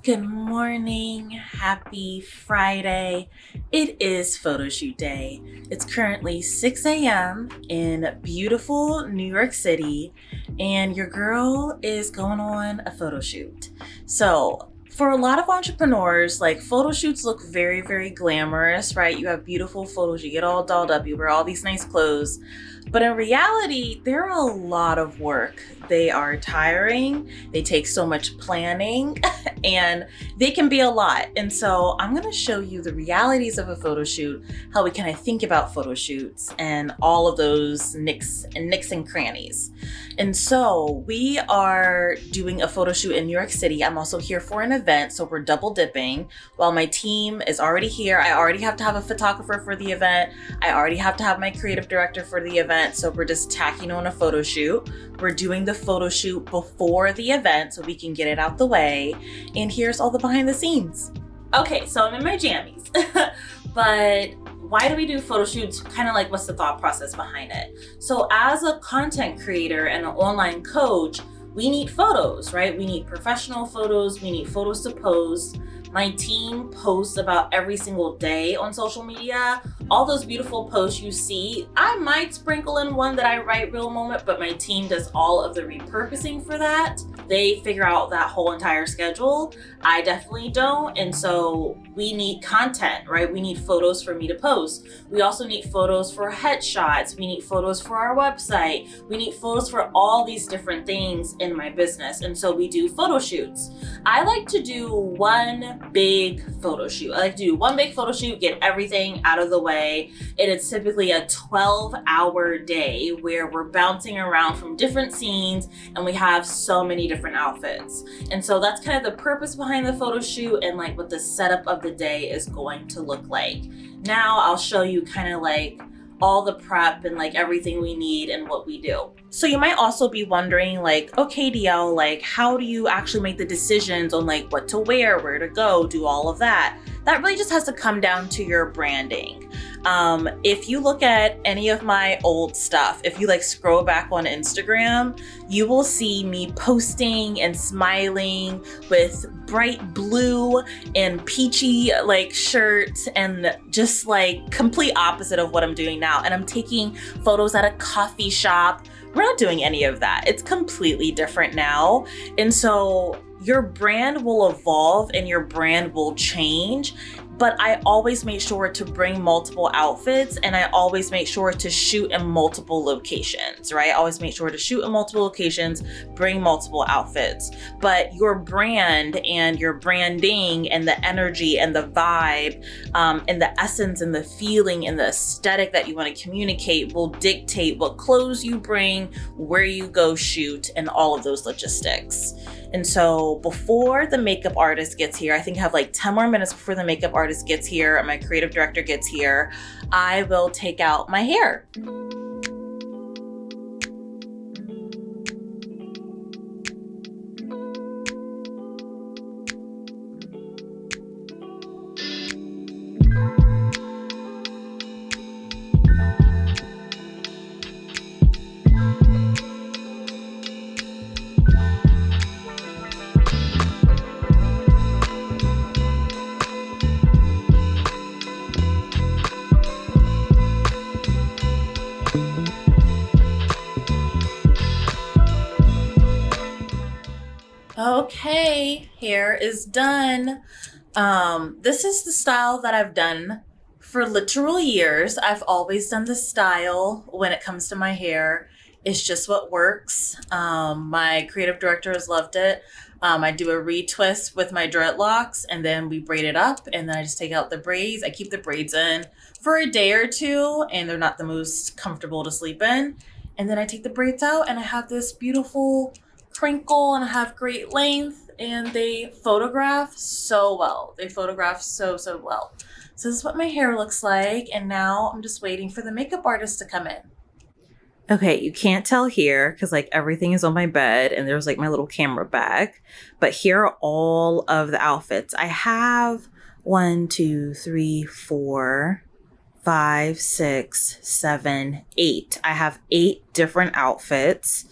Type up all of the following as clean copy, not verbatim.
Good morning. Happy Friday. It is photoshoot day. It's currently 6 a.m. in beautiful New York City, and your girl is going on a photo shoot. So, for a lot of entrepreneurs, like photo shoots look very, very glamorous, right? You have beautiful photos, you get all dolled up, you wear all these nice clothes. But in reality, they're a lot of work. They are tiring, they take so much planning, and they can be a lot. And so I'm going to show you the realities of a photo shoot, how we kind of think about photo shoots, and all of those nicks and crannies. And so we are doing a photo shoot in New York City. I'm also here for an event, so we're double dipping. While my team is already here, I already have to have a photographer for the event. I already have to have my creative director for the event. So we're just tacking on a photo shoot. We're doing the photo shoot before the event so we can get it out the way. And here's all the behind the scenes. Okay, so I'm in my jammies. But why do we do photo shoots? Kind of like, what's the thought process behind it? So as a content creator and an online coach, we need photos, right? We need professional photos. We need photos to post. My team posts about every single day on social media. All those beautiful posts you see, I might sprinkle in one that I write real moment, but my team does all of the repurposing for that. They figure out that whole entire schedule. I definitely don't. And so we need content, right? We need photos for me to post. We also need photos for headshots. We need photos for our website. We need photos for all these different things in my business. And so we do photo shoots. I like to do one big photo shoot. I like to do one big photo shoot, get everything out of the way. And it's typically a 12-hour day where we're bouncing around from different scenes and we have so many different outfits. And so that's kind of the purpose behind the photo shoot and like what the setup of the day is going to look like. Now I'll show you kind of like all the prep and like everything we need and what we do. So you might also be wondering like, okay, Dielle, like how do you actually make the decisions on like what to wear, where to go, do all of that? That really just has to come down to your branding. If you look at any of my old stuff, if you like scroll back on Instagram, you will see me posting and smiling with bright blue and peachy like shirts and just like complete opposite of what I'm doing now. And I'm taking photos at a coffee shop. We're not doing any of that. It's completely different now. And so your brand will evolve and your brand will change. But I always make sure to bring multiple outfits and I always make sure to shoot in multiple locations, right? I always make sure to shoot in multiple locations, bring multiple outfits. But your brand and your branding and the energy and the vibe and the essence and the feeling and the aesthetic that you want to communicate will dictate what clothes you bring, where you go shoot, and all of those logistics. And so before the makeup artist gets here, I think I have like 10 more minutes before the makeup artist gets here and my creative director gets here, I will take out my hair. Okay, hair is done. This is the style that I've done for literal years. I've always done this style when it comes to my hair. It's just what works. My creative director has loved it. I do a retwist with my dreadlocks and then we braid it up and then I just take out the braids. I keep the braids in for a day or two and they're not the most comfortable to sleep in. And then I take the braids out and I have this beautiful crinkle and I have great length and they photograph so well. They photograph so well. So this is what my hair looks like. And now I'm just waiting for the makeup artist to come in. Okay, you can't tell here because like everything is on my bed and there's like my little camera bag. But here are all of the outfits. I have 1, 2, 3, 4, 5, 6, 7, 8. I have 8 different outfits.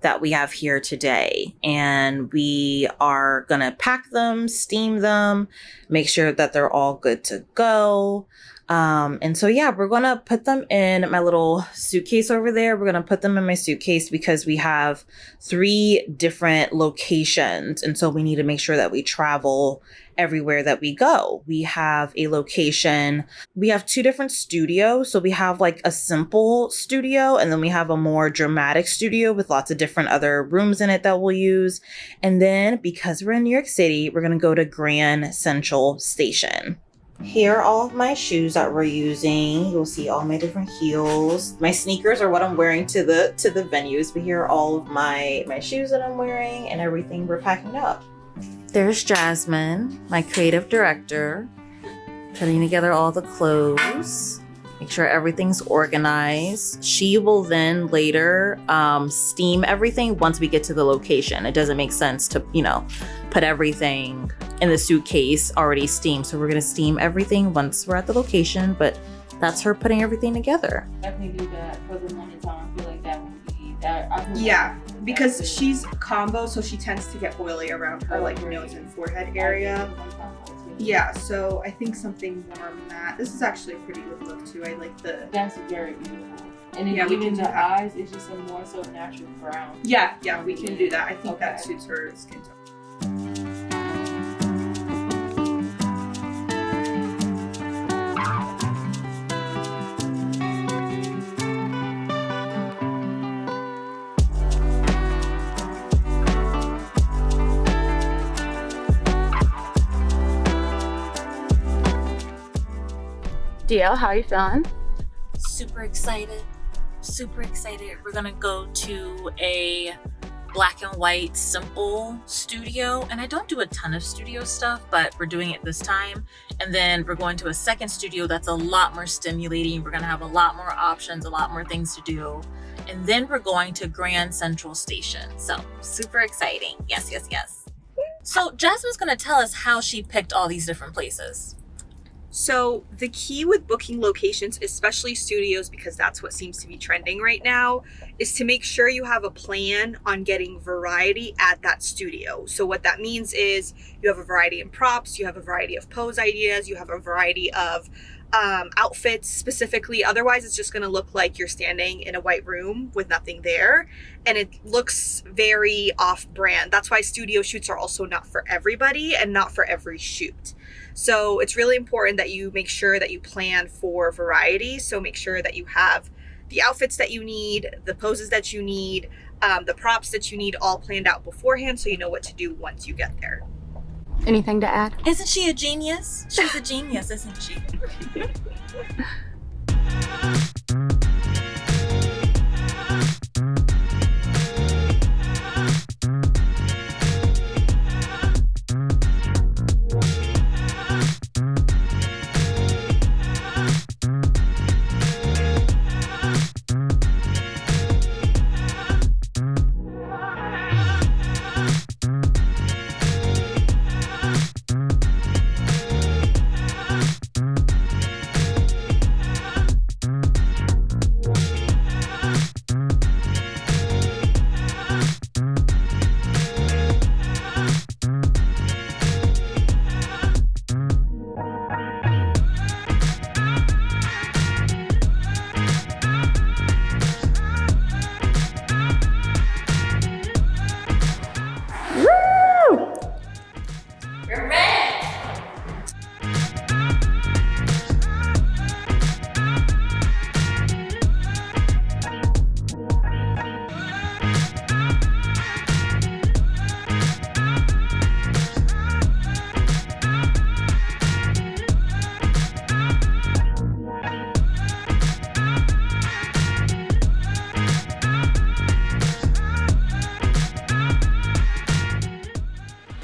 that we have here today. And we are gonna pack them, steam them, make sure that they're all good to go. And so, yeah, we're going to put them in my little suitcase over there. We're going to put them in my suitcase because we have 3 different locations. And so we need to make sure that we travel everywhere that we go. We have a location. We have 2 different studios. So we have like a simple studio, and then we have a more dramatic studio with lots of different other rooms in it that we'll use. And then because we're in New York City, we're going to go to Grand Central Station. Here are all of my shoes that we're using. You'll see all my different heels. My sneakers are what I'm wearing to the venues, but here are all of my shoes that I'm wearing and everything we're packing up. There's Jasmine, my creative director, putting together all the clothes. Make sure everything's organized. She will then later steam everything once we get to the location. It doesn't make sense to, put everything in the suitcase already steamed. So we're gonna steam everything once we're at the location, but that's her putting everything together. Definitely do that for the winter time. I feel like that would be that. Yeah, because she's combo, so she tends to get oily around her nose and forehead area. Yeah, so I think something warm matte. This is actually a pretty good look too. I like the. That's very beautiful. And then even the eyes, it's just a more so natural brown. Yeah, we can do that. I think that suits her skin tone. Dielle, how are you feeling? Super excited. We're gonna go to a black and white simple studio, and I don't do a ton of studio stuff, but we're doing it this time. And then we're going to a second studio that's a lot more stimulating. We're gonna have a lot more options, a lot more things to do. And then we're going to Grand Central Station. So super exciting. Yes. So Jasmine's gonna tell us how she picked all these different places. So the key with booking locations, especially studios, because that's what seems to be trending right now, is to make sure you have a plan on getting variety at that studio. So what that means is you have a variety in props, you have a variety of pose ideas, you have a variety of outfits specifically. Otherwise, it's just going to look like you're standing in a white room with nothing there. And it looks very off-brand. That's why studio shoots are also not for everybody and not for every shoot. So it's really important that you make sure that you plan for variety. So make sure that you have the outfits that you need, the poses that you need, the props that you need all planned out beforehand so you know what to do once you get there. Anything to add? Isn't she a genius? She's a genius, isn't she?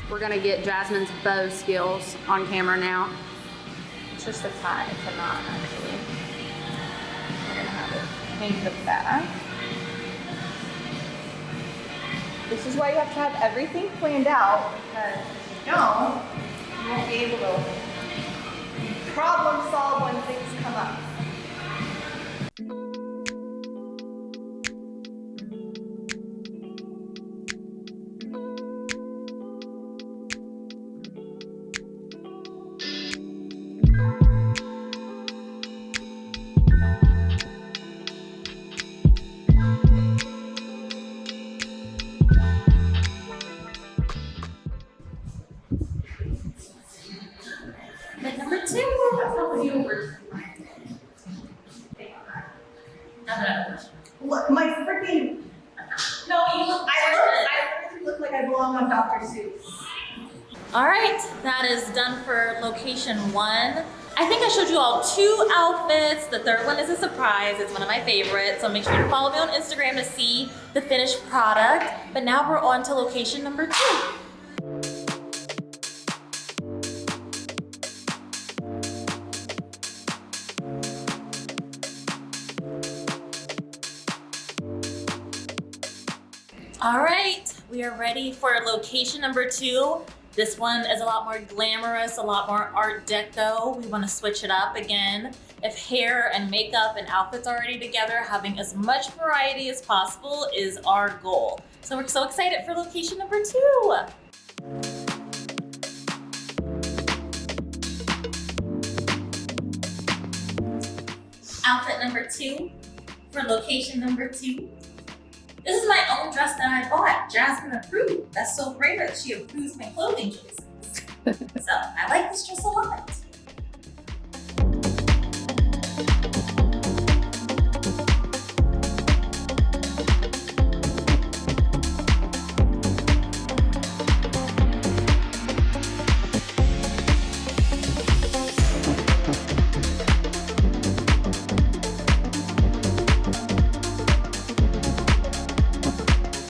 We're gonna get Jasmine's bow skills on camera now. It's just a tie, it's a knot actually. We're gonna have it hang the back. This is why you have to have everything planned out, because if you don't, you won't be able to problem solve when things come up. number 2. Look, my freaking. No, I literally look like I belong on Dr. Seuss. All right, that is done for location 1. I think I showed you all 2 outfits. The third one is a surprise. It's one of my favorites. So make sure to follow me on Instagram to see the finished product. But now we're on to location number 2. All right, we are ready for location number 2. This one is a lot more glamorous, a lot more art deco. We want to switch it up again. If hair and makeup and outfits are already together, having as much variety as possible is our goal. So we're so excited for location number 2. Outfit number 2 for location number 2. This is my own dress that I bought. Jasmine approved. That's so rare that she approves my clothing choices. So I like this dress a lot.